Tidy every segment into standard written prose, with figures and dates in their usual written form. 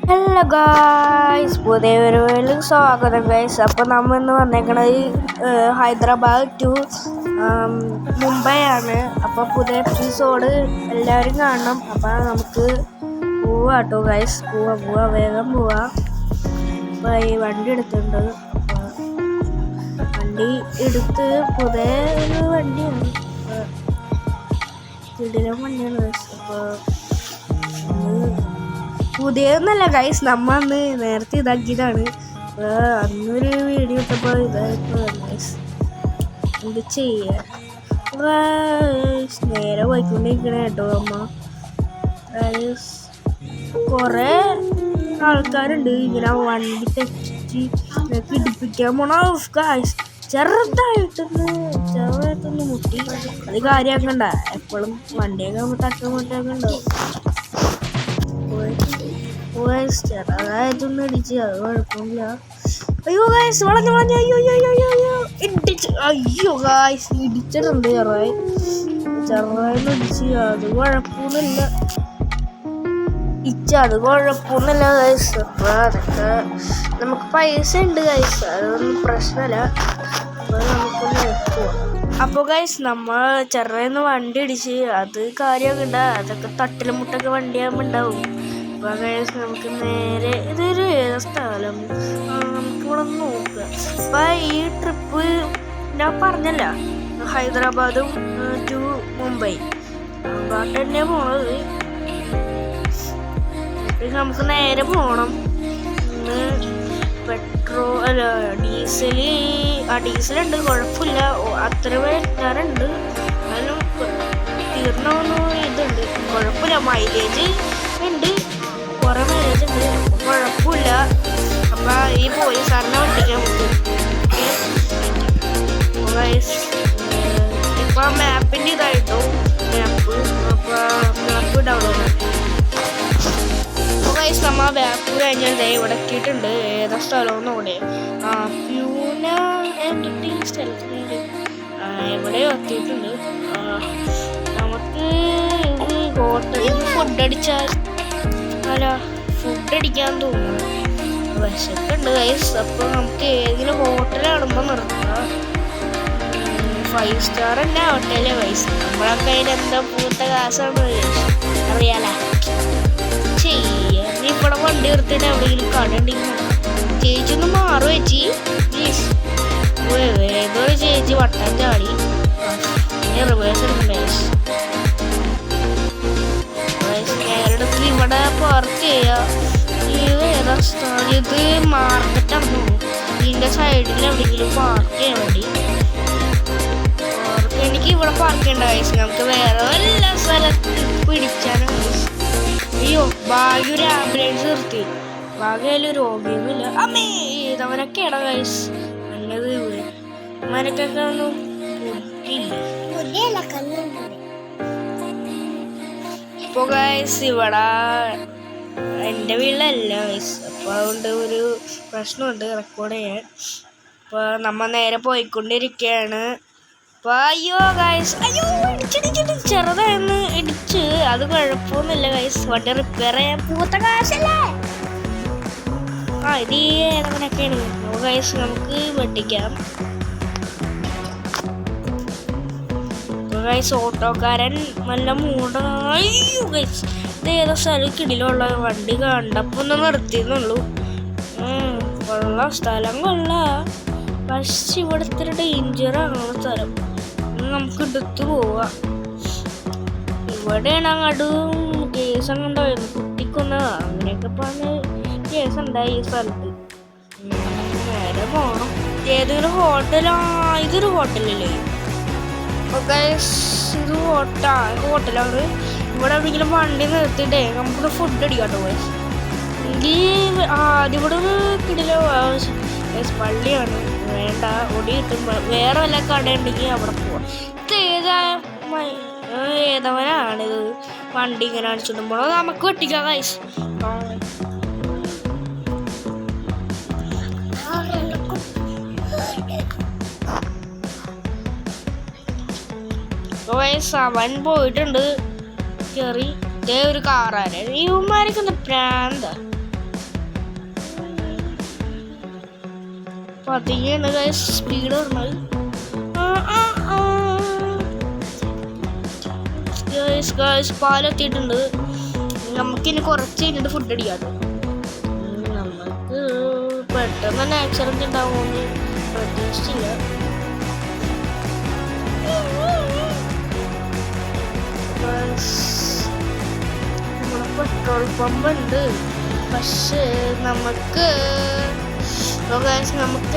Hello guys, പുതിയ ഒരു സ്വാഗതം ഗായ്സ്. അപ്പോൾ നമ്മൾ ഇന്ന് വന്നേക്കണത് ഹൈദരാബാദ് ടു മുംബൈ ആണ്. അപ്പോൾ പുതിയ എപ്പിസോഡ് എല്ലാവരും കാണണം. അപ്പോൾ നമുക്ക് പോവാട്ടോ ഗായ്സ്, പോവാ വേഗം പോവാ. അപ്പോൾ ഈ വണ്ടി എടുത്തിട്ടുണ്ട്. വണ്ടി എടുത്ത് പുതിയ ഒരു വണ്ടിയാണ്, കിടിലൻ വണ്ടിയാണ് ഗായ്സ്. അപ്പോൾ പുതിയതൊന്നല്ല ഗൈസ്, നമ്മ അന്ന് നേരത്തെ ഇതാക്കിയതാണ്. അന്നൊരു വീഡിയോ ഇട്ടപ്പോൾ ഇതായപ്പോൾ ഗൈസ് എന്ത് ചെയ്യാ, നേരെ പോയിക്കൊണ്ടിരിക്കണേ കേട്ടോ അമ്മ. കുറേ ആൾക്കാരുണ്ട് ഇങ്ങനെ വണ്ടി തെറ്റിച്ച് ഇടിപ്പിക്കാൻ പോണ ഗൈസ്. ചെറുതായിട്ടൊന്ന് മുട്ടി, അത് കാര്യമാക്കണ്ട. എപ്പോഴും വണ്ടിയൊക്കെ തട്ടുമുട്ടൊക്കെ ചെറുതായിട്ടൊന്നും ഇടിച്ച്, അത് കുഴപ്പമില്ല. അയ്യോ ഗായ്സ്, വളഞ്ഞു അയ്യോ ഇടിച്ച്, അയ്യോ ഗായ്സ് ഇടിച്ചിട്ടുണ്ട്. ചെറുതായിട്ട് ഇടിച്ച്, അത് കുഴപ്പമൊന്നുമില്ല. അത് കുഴപ്പമൊന്നുമില്ല ഗായ്സ്. അപ്പോൾ അതൊക്കെ നമുക്ക് പൈസ ഉണ്ട് ഗായ്സ്, അതൊന്നും പ്രശ്നമല്ല. അപ്പോൾ നമുക്ക് നോക്കുക. അപ്പോൾ ഗൈസ്, നമ്മൾ ചെറുതായിരുന്നു വണ്ടി ഇടിച്ച്, അത് കാര്യമൊക്കെ ഉണ്ട്. അതൊക്കെ തട്ടിലും മുട്ടൊക്കെ വണ്ടിയാകുമ്പോൾ ഉണ്ടാവും. അപ്പോൾ ഗൈസ് നമുക്ക് നേരെ ഇതൊരു ഏത് സ്ഥലം നമുക്കിവിടെ നോക്കുക. അപ്പം ഈ ട്രിപ്പ് ഞാൻ പറഞ്ഞല്ല, ഹൈദരാബാദും ടു മുംബൈ അങ്ങോട്ട് തന്നെ പോണത്. നമുക്ക് നേരെ പോകണം. ഡീസലുണ്ട്, കുഴപ്പമില്ല. അത്ര വെക്കാറുണ്ട്, അതിനും തീർന്നൊന്നും ഇതുണ്ട്, കുഴപ്പമില്ല. മൈലേജ് ഉണ്ട്, കുറേ മൈലേജ് ഉണ്ട്, കുഴപ്പമില്ല. അപ്പം ഈ പോലീസുകാരനെ വട്ടിക്കാൻ പറ്റും. ഇപ്പം മാപ്പിൻ്റെ ഇതായിട്ടോ, മാപ്പ് ഡൗൺലോഡ് ആക്കി. നമ്മ ബാക്ക് കഴിഞ്ഞാൽ ഇവിടെ എത്തിയിട്ടുണ്ട്. ഏതാ സ്ഥലമെന്ന് കൂടെ പ്യൂന എന്റർടൈൻ സ്ഥലത്തിനുണ്ട്, എവിടെയോ എത്തിയിട്ടുണ്ട്. നമുക്ക് ഹോട്ടലിൽ ഫുഡ് അടിക്കാൻ തോന്നുന്നു, വിശക്കുണ്ട് ഗൈസ്. അപ്പോൾ നമുക്ക് ഏതെങ്കിലും ഹോട്ടലാണുമ്പോൾ നിർത്താം. 5 സ്റ്റാർ തന്നെ ഹോട്ടലേ ഗൈസ്. നമ്മളെ കയ്യിൽ എന്താ പൂത്ത കാശാണ് അറിയാലോ. ഇവിടെ വണ്ടി നിർത്തിയിട്ട് എവിടെയെങ്കിലും കട ഉണ്ടെങ്കിൽ ചേച്ചി ഒന്ന് മാറും ചേച്ചി പ്ലീസ്. ഏതൊരു ചേച്ചി വട്ടം ചാടി റിവേഴ്സ് എടുക്കണ്ടേസ്. കേരളത്തിൽ ഇവിടെ പാർക്ക് ചെയ്യാം. ഏതാ സ്ഥലം ഇത്? മാർക്കറ്റാണെന്ന് തോന്നുന്നു. ഇതിൻ്റെ സൈഡിൽ എവിടെയെങ്കിലും പാർക്ക് ചെയ്യാൻ വേണ്ടി. എനിക്ക് ഇവിടെ പാർക്ക് ചെയ്യേണ്ട വയസ്സ്, നമുക്ക് വേറെ എല്ലാ സ്ഥലത്തും പിടിച്ചാലും. അയ്യോ, ഭാഗ്യം ഒരു ആംബുലൻസ് നിർത്തി. ഭാഗ്യം രോഗിയൊന്നുമില്ല. അമ്മേ, ഇതവനൊക്കെയാണ് ഗൈസ് നല്ലത്. അവനൊക്കെ ഒന്നും ഇല്ല. ഇപ്പോൾ ഗൈസ് ഇവിടെ എൻ്റെ വീട്ടിലല്ല ഗൈസ്, അപ്പോൾ അതുകൊണ്ട് ഒരു പ്രശ്നമുണ്ട് റെക്കോർഡ് ചെയ്യാൻ. അപ്പോൾ നമ്മൾ നേരെ പോയിക്കൊണ്ടിരിക്കുകയാണ്. അപ്പോൾ അയ്യോ ഗൈസ്, അയ്യോ ഇടിച്ചിട്ട് ചെറുതായിരുന്നു ഇടിച്ച്, അത് കുഴപ്പമൊന്നുമില്ല ഗൈസ്. വണ്ടി റിപ്പയർ ചെയ്യാൻ പൂത്ത കാശല്ലേ. ഇത് ഏതവനൊക്കെയാണ് ഗൈസ്, നമുക്ക് വെട്ടിക്കാം. അപ്പോൾ ഗൈസ് ഓട്ടോക്കാരൻ നല്ല അയ്യോ ഗൈസ്, ഇത് ഏതോ സ്ഥലം കിടിലുള്ള വണ്ടി കണ്ടപ്പോൾ ഒന്ന് നിർത്തിയെന്നുള്ളൂ. കൊള്ളാം, സ്ഥലം കൊള്ളാം. പക്ഷെ ഇവിടുത്തെ ഡേഞ്ചറാണ് സ്ഥലം. നമുക്ക് എടുത്തു പോവാം. ഇവിടെയാണ് അങ്ങോട്ട് കേസ് ഉണ്ടായിരുന്നു, കുട്ടിക്കൊന്ന അങ്ങനെയൊക്കെ പറഞ്ഞ് കേസുണ്ടായി ഈ സ്ഥലത്ത്. നേരെ പോകണം. ഏതൊരു ഹോട്ടലാ? ഇതൊരു ഹോട്ടലല്ലേ? ഓക്കെ, ഇത് ഹോട്ടലാണ്. ഇവിടെ എവിടെയെങ്കിലും വണ്ടി നിർത്തിയിട്ടേ നമുക്ക് ഫുഡ് അടിക്കാട്ടോ. ഇവിടെ കിടില പള്ളിയാണ്, വേണ്ട ഒടി കിട്ടുമ്പോൾ വേറെ വല്ല കടയുണ്ടെങ്കിൽ അവിടെ പോവാം. ഏതവനാണിത് വണ്ടി ഇങ്ങനെ അടിച്ചിടുമ്പോൾ നമുക്ക് വെട്ടിക്കാം ഗൈസ്. അവൻ പോയിട്ടുണ്ട്, കയറി ദേ ഒരു കാറാണ് ഇവന്മാരൊക്കെ ഒന്ന് പ്രാന്ത പതിയാണ് സ്പീഡ് പറഞ്ഞത് പാലെത്തിയിട്ടുണ്ട് നമുക്കിനി കുറച്ച് കഴിഞ്ഞിട്ട് ഫുഡ് അടിക്കാം നമുക്ക് പെട്ടെന്ന് തന്നെ ആക്സിഡന്റ് ഉണ്ടാവുമെന്ന് പ്രതീക്ഷിച്ചില്ല നമ്മുടെ പെട്രോൾ പമ്പ് ഉണ്ട് പക്ഷേ നമുക്ക്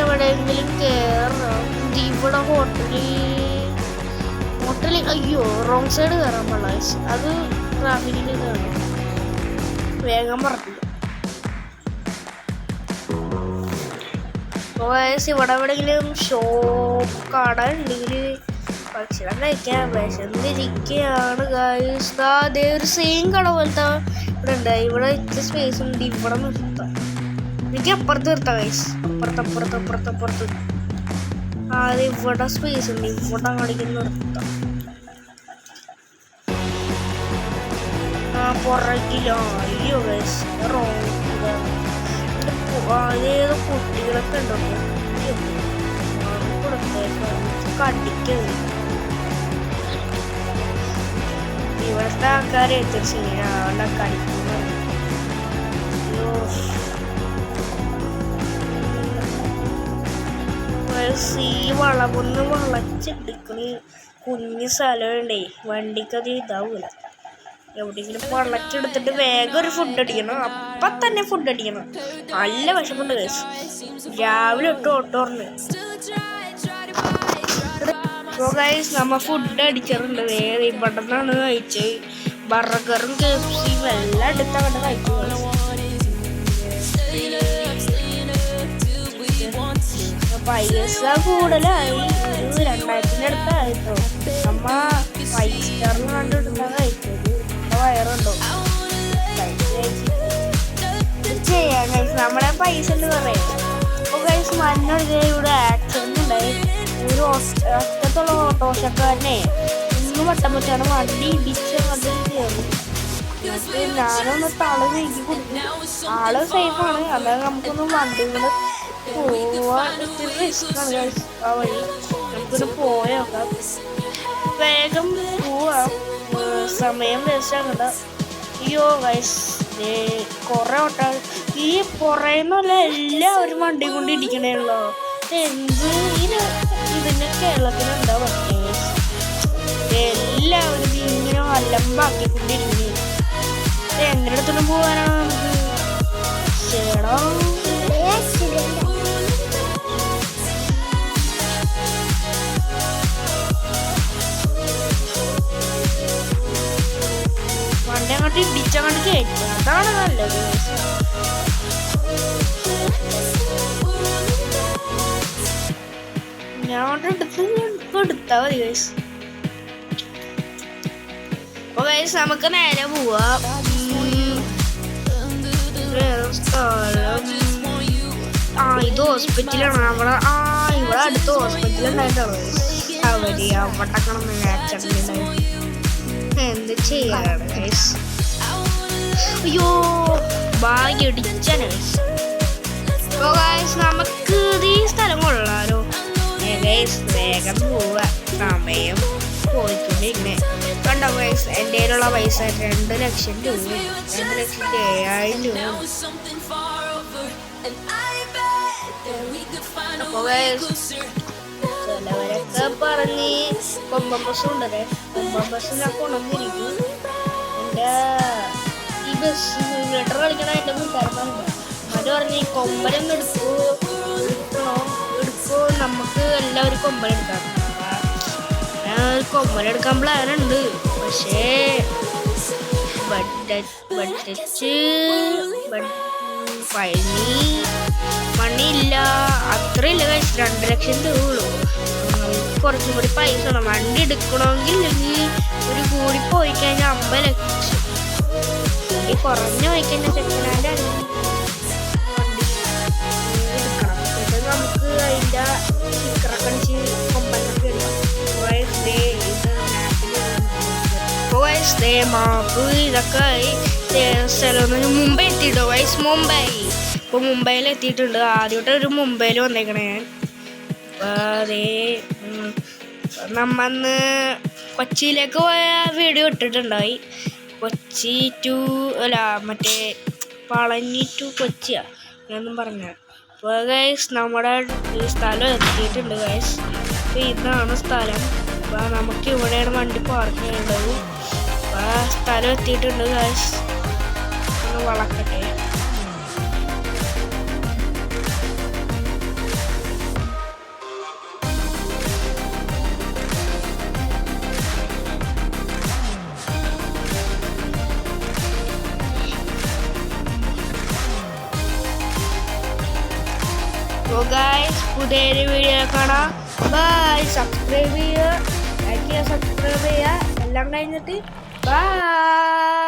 എവിടെയെങ്കിലും കയറാം ഇവിടെ ഹോട്ടലിൽ അയ്യോ റോങ് സൈഡ് കയറാൻ പാടില്ല അത് ട്രാഫിക്കിൽ കയറും വേഗം പറഞ്ഞു ഇവിടെ എവിടെയെങ്കിലും ഷോപ്പ് കട ഉണ്ടെങ്കിൽ ഭക്ഷണം കഴിക്കാൻ വിശന്നിരിക്കുകയാണ് ഗായ്സ് അതേ ഒരു സെയിം കട പോലത്തെ ഇവിടെ ഉണ്ട് ഇവിടെ ഇത്ര സ്പേസ് ഉണ്ട് ഇവിടെ നിർത്താം എനിക്ക് അപ്പുറത്ത് നിർത്താം ഗൈസ് അപ്പുറത്ത് അത് ഇവിടെ സ്പേസ് ഉണ്ട് ഇവിടെ കാണിക്കുന്ന നിർത്താം പുറകിലോ അയ്യോ ഗൈസ് റോങ് അതേതോ കുട്ടികളൊക്കെ ഉണ്ടോ കടിക്കത് ഇവിടുത്തെ ആൾക്കാരെ എത്തിച്ചിങ്ങനെ കടിക്കുന്നത് ഈ വളമൊന്ന് വളച്ചെടുക്കണ കുഞ്ഞു സ്ഥലമുണ്ടേ വണ്ടിക്കത് ഇതാവൂല എവിടെയെങ്കിലും വളച്ചെടുത്തിട്ട് വേഗം ഒരു ഫുഡ് അടിക്കണം അപ്പം തന്നെ ഫുഡ് അടിക്കണം നല്ല വിഷമുണ്ട് ഗൈസ് രാവിലെ ഇട്ട് ഓട്ടോറിന് ഗൈസ് നമ്മ ഫുഡ് അടിച്ചിട്ടുണ്ട് വേറെ ഇവിടെ നിന്നാണ് കഴിച്ചത് ബർഗറും KFC എല്ലാം എടുത്തങ്ങോട്ട് കഴിച്ചു പൈസ കൂടുതലായി ഒരു 2000 അടുത്തായിട്ടോ നമ്മ 5 സ്റ്റാറിൽ കണ്ടിട്ടുണ്ടാ കഴിച്ചത് വയറുണ്ടോ ചെയ്യാം ഗൈസ് നമ്മുടെ പൈസ ഉണ്ട് പറയാം അപ്പോൾ ഗൈസ് മഞ്ഞൊരു ഇവിടെ ആക്സിഡന്റ് ഉണ്ടായി ഒരു ഒറ്റത്തുള്ള ഓട്ടോറിക്ഷക്കാരനെ ഇന്ന് വട്ടം വെച്ചാണ് വണ്ടി ഇടിച്ച് വണ്ടി കയറി ഞാനൊന്ന് തള നീക്കി കൊടുക്കും ആള് സേഫാണ് അല്ലാതെ നമുക്കൊന്ന് വണ്ടികൾ പോവാൻ ഇത്തിരി റിസ്ക്കാണ് ഗൈസ് ആ വഴി നമുക്കൊന്ന് പോയേക്കാം വേഗം പോവാം സമയം വേസ്റ്റ് ആകണ്ട അയ്യോ ഗൈസ് കുറെ ഓട്ട ഈ പുറയെന്നല്ല എല്ലാവരും വണ്ടി കൊണ്ട് ഇടിക്കണേയുള്ളൂ എന്ത് ഇതിന്റെ കേരളത്തിലുണ്ടാവും എല്ലാവരും ഇങ്ങനെ അലമ്പാക്കിക്കൊണ്ടിരിക്കുന്നു എങ്ങനെ അടുത്തൊന്നും പോവാനാണ് നമുക്ക് ചേടാ വണ്ടി അങ്ങോട്ട് ഇടിച്ചങ്ങോട്ട് കയറ്റുക അതാണ് നല്ലത് ഞാൻ എടുത്താ മതി ഗൈസ് അപ്പൊ ഗൈസ് നമുക്ക് നേരെ പോവാം ഇത് ഹോസ്പിറ്റലാണ് നമ്മളെ ഇവിടെ അടുത്ത് ഹോസ്പിറ്റൽ ഉണ്ടായിട്ടാണ് അവര് അവിടക്കണം ആക്സിഡന്റ് എന്ത് ചെയ്യാനാണ് ഗൈസ് അയ്യോ ഭാഗ്യടിച്ചാണ് ഗൈസ് നമുക്ക് ഈ സ്ഥലം കൊള്ളാലോ ഗൈസ് വേഗം പോവാ സമയം പോയിക്കൊണ്ടിരിക്കണേ കണ്ടോ ഗൈസ് എൻ്റെ കയ്യിലുള്ള പൈസ 2 ലക്ഷം രൂപ 2,07,000 രൂപ അപ്പോൾ ഗൈസ് ചിലവരൊക്കെ പറഞ്ഞ് കൊമ്പം ബസ് ഉണ്ടല്ലേ കൊമ്പം ബസ്സിനൊക്കെ കൊണ്ടുവന്നിരിക്കും എൻ്റെ ഈ ബസ് സിമുലേറ്റർ കളിക്കണ എൻ്റെ കൂട്ടുകാരന്മാരുണ്ട് അവര് പറഞ്ഞ് ഈ കൊമ്പനൊന്നും എടുക്കണോ നമുക്ക് എല്ലാവരും കൊമ്പനെടുക്കാം ഞാൻ ഒരു കൊമ്പനെടുക്കാൻ പ്ലാനുണ്ട് പക്ഷേ മണിയില്ല അത്രയില്ല കഴിച്ച് 2 ലക്ഷം രൂപ ഉള്ളൂ കുറച്ചും കൂടി പൈസ വേണം വണ്ടി എടുക്കണമെങ്കിൽ ഒരു കൂടി പോയി കഴിഞ്ഞാൽ 50 ലക്ഷം വണ്ടി കുറഞ്ഞു പോയി കഴിഞ്ഞാൽ സെക്കൻഡ് ഹാൻഡ് വണ്ടി എടുക്കണം എന്നിട്ട് നമുക്ക് അതിൻ്റെ സ്റ്റിക്കറൊക്കെ അടിച്ച് കൊമ്പനൊക്കെ എടുക്കാം മാപ്പ് ഇതൊക്കെ സ്ഥലം മുംബൈ എത്തിയിട്ടോ ഗൈസ്. മുംബൈ ഇപ്പോൾ മുംബൈയിൽ എത്തിയിട്ടുണ്ട്. ആദ്യമായിട്ട് ഒരു മുംബൈയിൽ വന്നേക്കണേ ഞാൻ. അതേ നമ്മന്ന് കൊച്ചിയിലേക്ക് പോയ വീഡിയോ ഇട്ടിട്ടുണ്ടായി. കൊച്ചി ടു അല്ല മറ്റേ പളനി ടു കൊച്ചിയാ ഞാനൊന്നും പറഞ്ഞ. അപ്പോൾ ഗൈസ് നമ്മുടെ സ്ഥലം എത്തിയിട്ടുണ്ട് ഗൈസ്. അപ്പോൾ ഇതാണ് സ്ഥലം. അപ്പോൾ നമുക്ക് ഇവിടെയാണ് വണ്ടി പാർക്ക് ചെയ്യേണ്ടത്. അപ്പോൾ സ്ഥലം എത്തിയിട്ടുണ്ട് ഗൈസ്. ഒന്ന് വളക്കട്ടെ. അപ്പോൾ ഗൈസ് പുതിയൊരു വീഡിയോ കാണാം. ബൈ. സബ്സ്ക്രൈബ് ചെയ്യുക, ലൈക്ക് ചെയ്യുക, സബ്സ്ക്രൈബ് ചെയ്യുക. എല്ലാം കഴിഞ്ഞിട്ട് ബൈ.